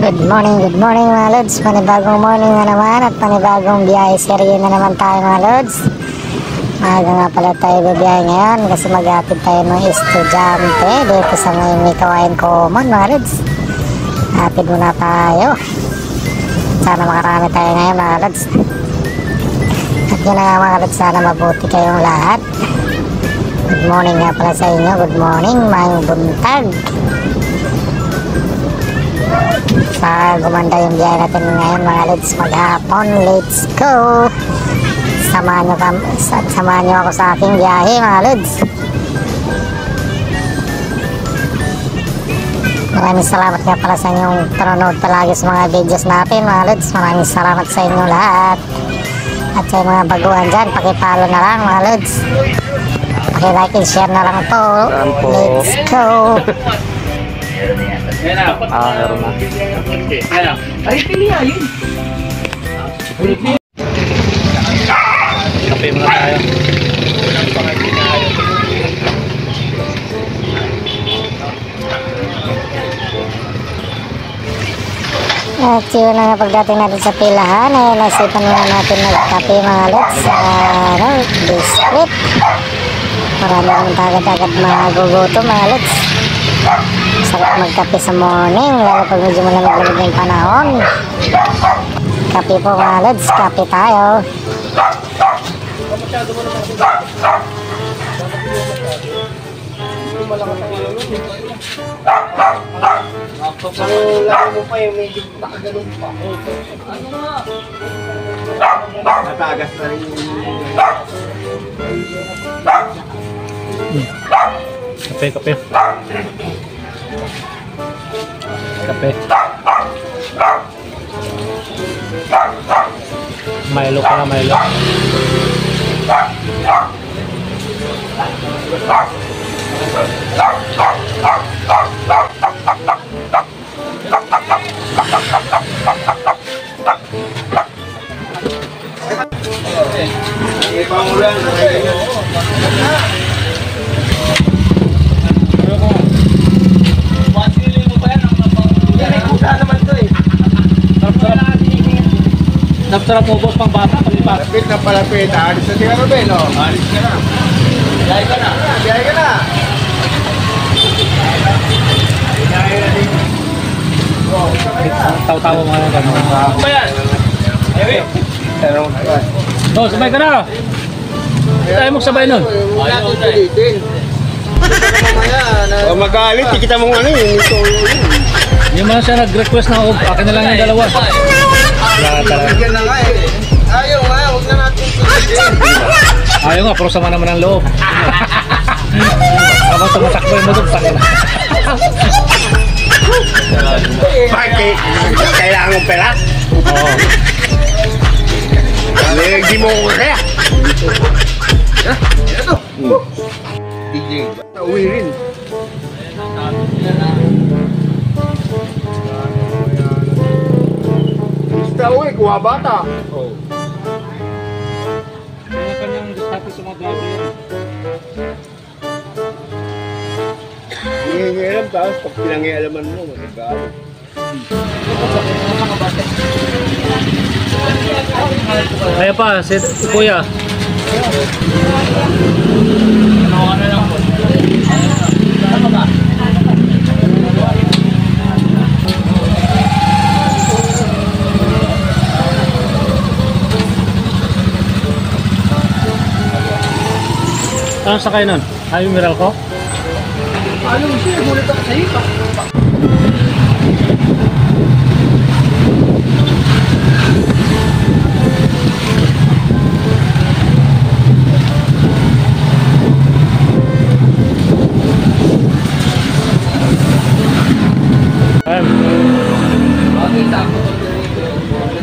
Good morning mga lods. Panibagong morning na naman at panibagong biyahe serye na naman tayo mga lods. Maaga nga pala tayo bibiyahe ngayon kasi maghatid tayo ng estudyante dito sa may Kawayan Common mga lods. Hatid muna tayo. Sana makarami tayo ngayon mga lods. At yun na nga mga lods, sana mabuti kayong lahat. Good morning nga pala sa inyo. Good morning, mayong buntag. Sa gumanda yung biyahe natin ngayon mga lods, maghapon. Let's go! Samahan nyo ako sa aking biyahe mga lods. Maraming salamat nga pala sa inyong panonood palagi sa mga videos natin mga lods. Maraming salamat sa inyo lahat. At sa mga baguhan dyan, pakipalo na lang mga lods. Paki-like and share na lang to. Let's go! Meron na. Ay, pilihan yun. Kape muna tayo. At yun na nga pagdating natin sa pilahan ay nasipan na natin magkape mga lods sa biscuit. Marami naman agad-agad magugutom mga lods. Sarap magkape sa morning, lalo pag medyo malamig-lamig yung panahon. Kape po mga lods, kape tayo. Ang laki mo pa yung medyo nakaganon pa. Ano nga? Natagas na rin yung... Kape, kape. Kape. Milo ka na, Milo. Pangulan na kayo. Sarap mo boss pang bata, palipat. Palapit na palapit. Alis na si Carmen, no? Alis ka na. Biyahe ka na. Biyahe ka na. Biyahe na din. Taw-tawa mga lang gano'n. Ano ba yan? Ewe. Oh, sabay ka na. Tayo magsabay nun. Ayaw na ulitin. Mamaya. Magalit, kita mong ano yun. Hindi man siya nag-request na akin na lang yung dalawa. Bigyan na nga eh. Ayaw nga, huwag na natin pilitin. Ayaw nga, pero sama naman ang loob. Habang tumatakbo yung motor, takin na. Bakit? Kailangan mong pera? Oo. Hindi mo ko kaya. Ito. DJ. Nauwi rin. Basta uwi, kuha bata. Oo. Kaya kanyang dishappy sa mga driver. Nangingialam tapos pag pinangialaman mo, magagalit. Kaya pa, si Kuya. Ano na lang po. Ano ba? Saan sakay nun? Ayaw miral ko? Alam mo siya, gulit ako sa'yo.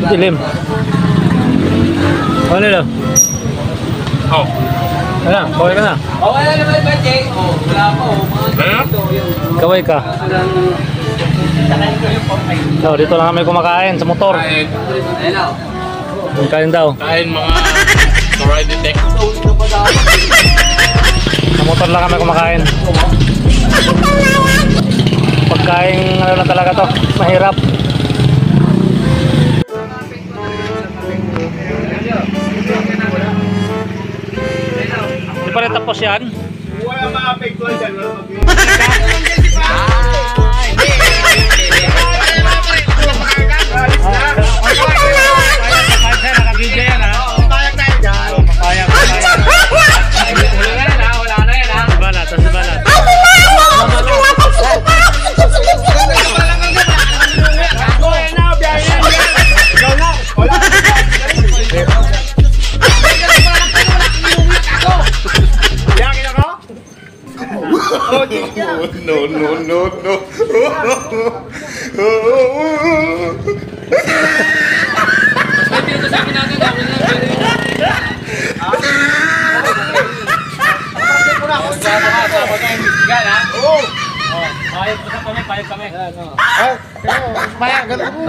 Dilim. Ano nila? Oh. Ano? Kaway ka na? Oh, wala naman ba, Jay? Oh, wala pa, oh. Kaway ka? So, dito lang kami kumakain sa motor. Kain daw. Kain mga ride detect. Sa motor lang kami kumakain. Pagkain ano na talaga to, mahirap. pa rin tapos yan. Wala maapektuhan dyan. Wala Nakabidyo yan ha. Papayag tayo dyan. Papayag. Wala na yan ha. Balat. No.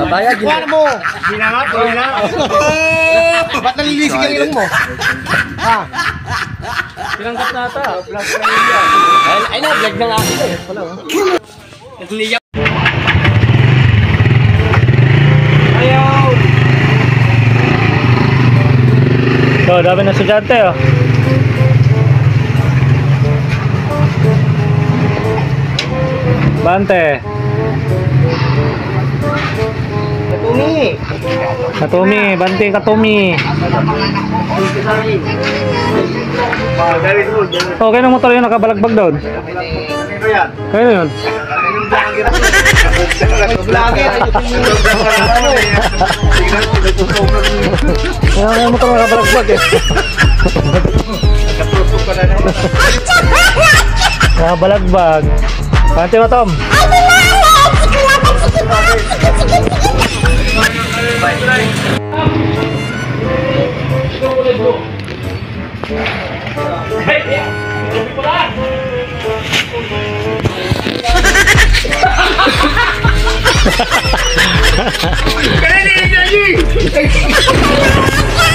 Bayad yun. Ano mo? Hinangat. Ba't nalilisig ang ilong mo? Ha? Pinangkat na ata. Ay na, vlog ng akin eh. Wala oh. So, dami na estudyante oh. Bante. Katumi, Bante Katumi. Oh, kaya ng motor yun nakabalagbag doon. Kaya yun. Kaya yung motor nakabalagbag eh. Nakabalagbag. Bante mo, Tom.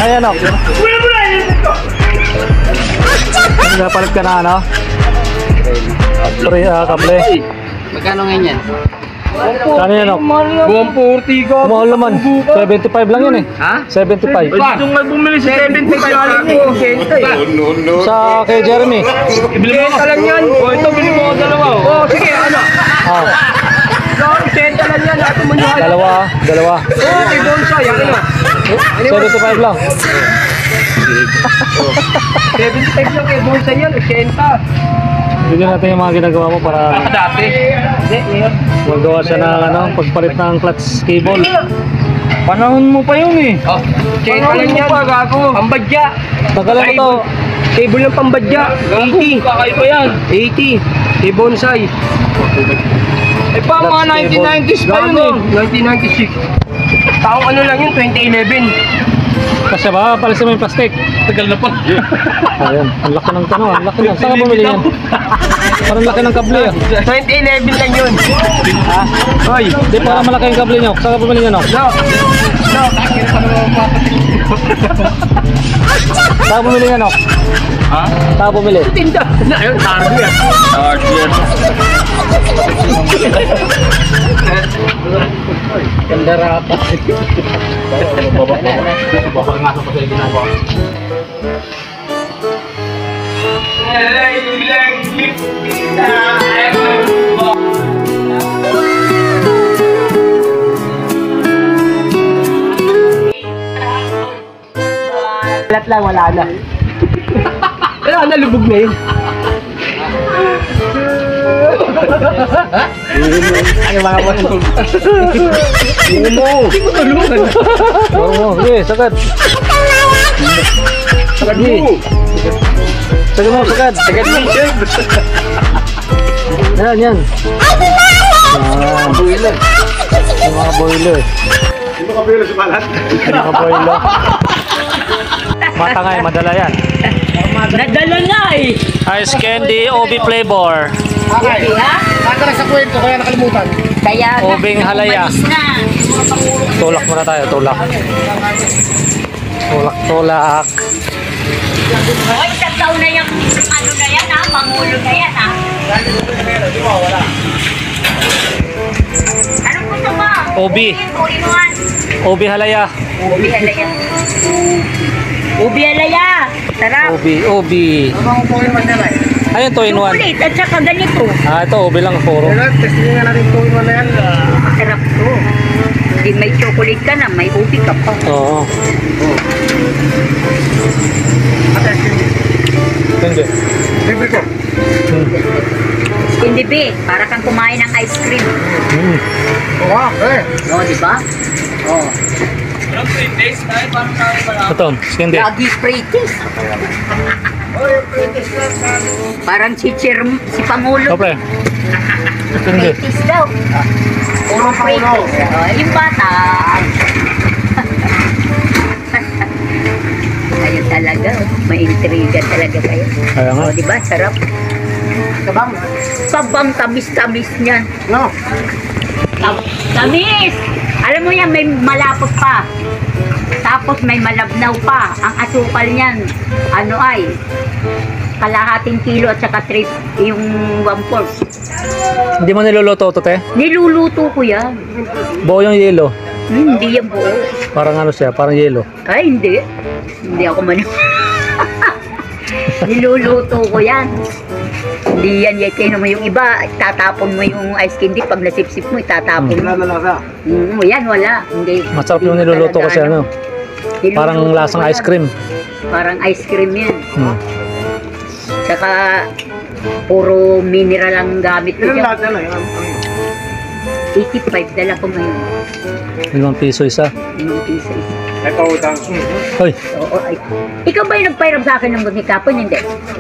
Ayan o. Napalit ka na ano? Kable. Magkano ngayon yan? Kano yan o? Buong 40 ka. Mahal naman. 75 lang yun eh. Ha? 75. Itong nga bumili sa 75 galing mo. No. Sa kay Jeremy. Ibili mo ka lang yan. O ito, bili mo ko dalawa. O sige, ano? Ah, Senta lang yan. Ato mo nyo. dalawa. O, kay Bonsai. Ano? 75 lang. 75 lang kay Bonsai yan. Senta. Bigyan natin yung mga ginagawa mo para Dati. Hindi, ngayon. magawa siya ng ano, pagpalit ng clutch cable. Panahon mo pa yun eh. Oh, senta lang yan. Pambadya. Tagalan mo to. Cable ng pambadya. 80. Kakaiba yan. 80. Kay Bonsai. Eh pa mga 1990s pa yun eh. 1996. Taong ano lang yun, 2011. Kasi ba, palisin mo yung plastic. Tagal na pa. Ayan, ang laki ng tanong, ang laki ng. Saan ka bumili yan? Parang laki ng kable ah. 2011 lang yun. Ha? Hoy. Di, parang malaki yung kable nyo. Saan ka bumili yan o? No. Takil pa naman ang papatid. Saan ka bumili yan o? Ha? Saan ka bumili? Tinda. Ayun, hardware. Ganda rapa. Baka nga sa pasay ginagawa. Lahat lang, wala na. Wala na, lubog na yun. Ano mga boss? Hindi ko tulungan. Oo, sige, sagad. Sagad mo. Sagad mo, sagad. Sagad mo. Yan, yan. Boiler. Yung mga boiler. Hindi mo kapilo sa balat. Yung mga boiler. Matangay, madala yan. Nadala nga eh. Ice candy, OB flavor. Okay. Naka na sa kwento, kaya nakalimutan. Kaya Obing halaya. Tulak muna tayo, tulak. Tulak. Hoy, tataw na yung ano na yan ha, pangulo na yan ha. Anong gusto mo? OB. All-in-one. OB halaya. Ubi, halaya. Ubi alaya. Sarap. Ubi. Ayun, 2 in 1. Chocolate at saka ganito. Ito, ubi lang, puro. Testing nga natin 2 in 1 na yan. Sarap to. Hindi may chocolate ka na, may ubi ka pa. Oo. Hindi. Libre ko. Hindi be, para kang kumain ng ice cream. Wow, eh. O, di ba? O. Ito, sindi. Lagi pretties. Parang si Pangulo. Siyempre. Sindi. Pretties daw. Puro pretties. O, yung bata. Ayun talaga. May intriga talaga kayo. Kaya nga. O, di ba? Sarap. Sabang tamis-tamis niyan. No. Tamis! Alam mo yan, may malapot pa. Tapos may malabnaw pa. Ang asukal niyan, ano ay, kalahating kilo at saka 3, yung 1/4. Hindi mo niluluto ito, te? Niluluto ko yan. Buo yung yelo. Hindi yan buo. Parang ano siya, parang yelo. Ay, hindi. Hindi ako niluluto ko yan. Hindi yan, kaya naman yung iba, tatapon mo yung ice candy, pag nasipsip mo, itatapon mo. Yan, wala. Hindi. Masarap yung niluluto Talaga, kasi ano. Niluluto Parang lasang ko yan. ice cream. Parang ice cream yan. Hmm. Tsaka, puro mineral ang gamit ko dyan. 85, dala ko ngayon. 5 piso isa. 5 piso isa. Ito utang. Hoy, Oo, ay. Ikaw ba yung nagpairam sa akin ng gunting kapon? Hindi.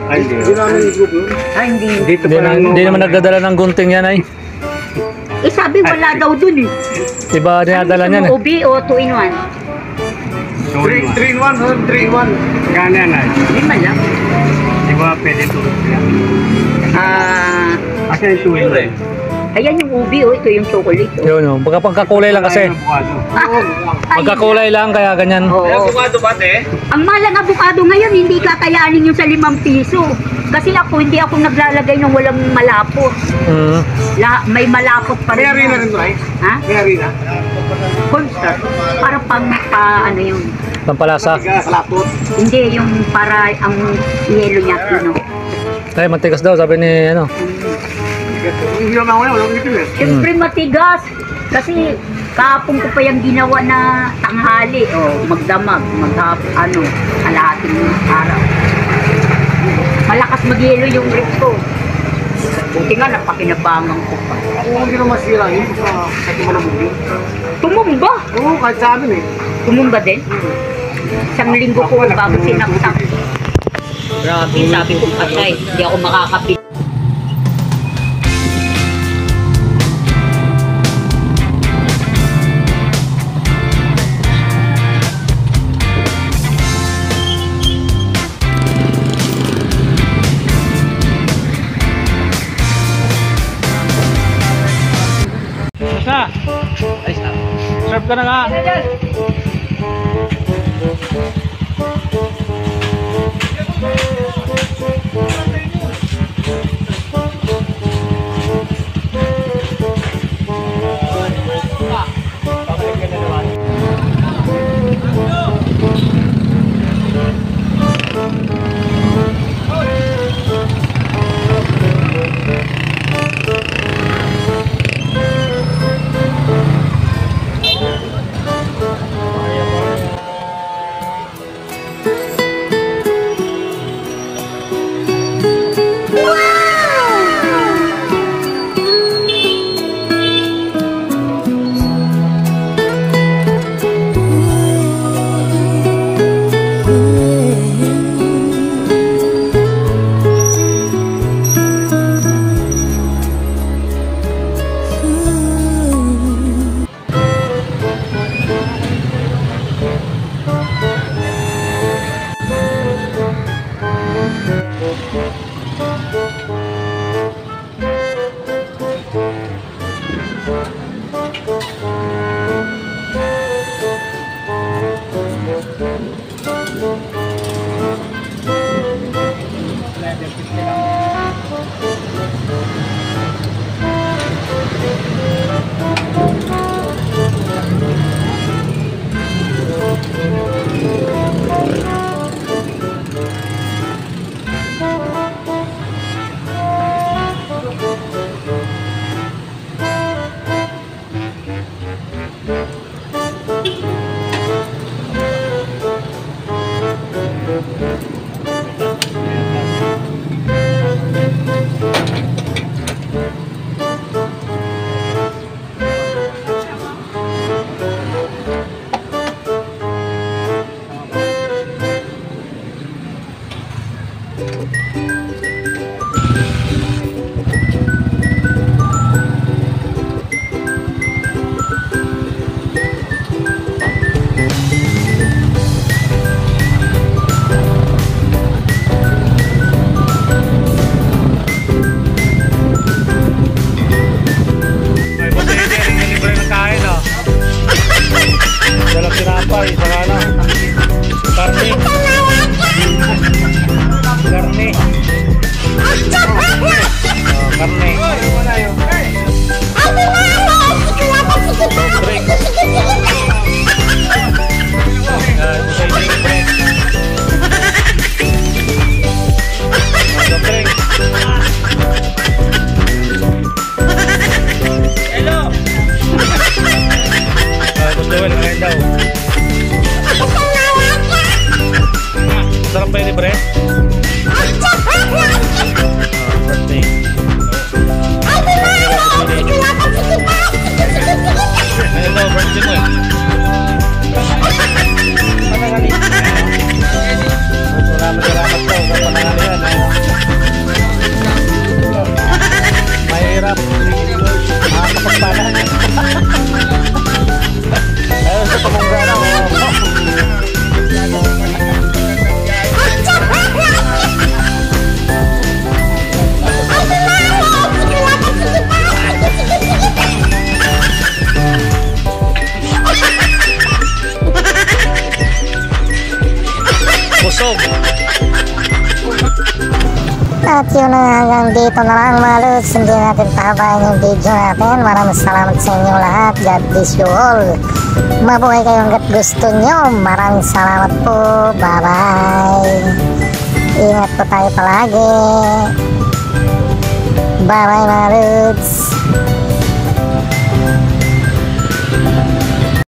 Ay, hindi. Hindi namin i-group yun. Ah, hindi. Dito hindi naman nagdadala ng gunting yan ay. Eh, sabi wala daw dun eh. Iba dinadala niyan eh. Ubi o 2 in 1? 3 in 1, 3 in 1. Gana yan ay. Lima lang. Di ba pwede ito? Ah, Kasi 2 in 1. ayan yung ubi o, ito yung chocolate. Oh. Yun, pagkakulay lang kasi. Pagkakulay lang kaya ganyan. Oo. Ang malang avocado ngayon, hindi kakayanin yung sa 5 piso. Kasi hindi ako naglalagay ng walang malapot. Mm. May malapot pa rin. May harina rin to ay? Ha? May harina? Cornstarch. Para ano yun. Pampalasa. Salapot. Hindi, yung para ang yelo niya, pino. Ay, matigas daw sabi ni ano. Hindi naman wala, walang itim eh. Siyempre matigas. Kasi kahapon ko pa yung ginawa na tanghali. O, magdamag, kalahating araw. Malakas mag-yelo yung rip ko. Buti nga, napakinabangan ko pa. Ako hindi na masira yun sa tumalabog yun. Tumumba! Oo, kahit sa amin eh. Tumumba din? Isang linggo ko bago sinaksak. Grabe, sabi ko patay. Hindi ako makakapit. Basta. Serve ka na nga. ba yung libre? Birthday. Ano daw, birthday mo eh? Salamat po sa panangalian. Mahirap. Makakapagpala. Ayun sa pamunggana. Busog. At yun na hanggang dito na lang mga lods. Hindi natin pahabayan yung video natin. Maraming salamat sa inyo lahat. God bless you all. Mabuhay kayo hanggat gusto nyo. Maraming salamat po. Bye bye. Ingat po tayo palagi. Bye bye mga lods.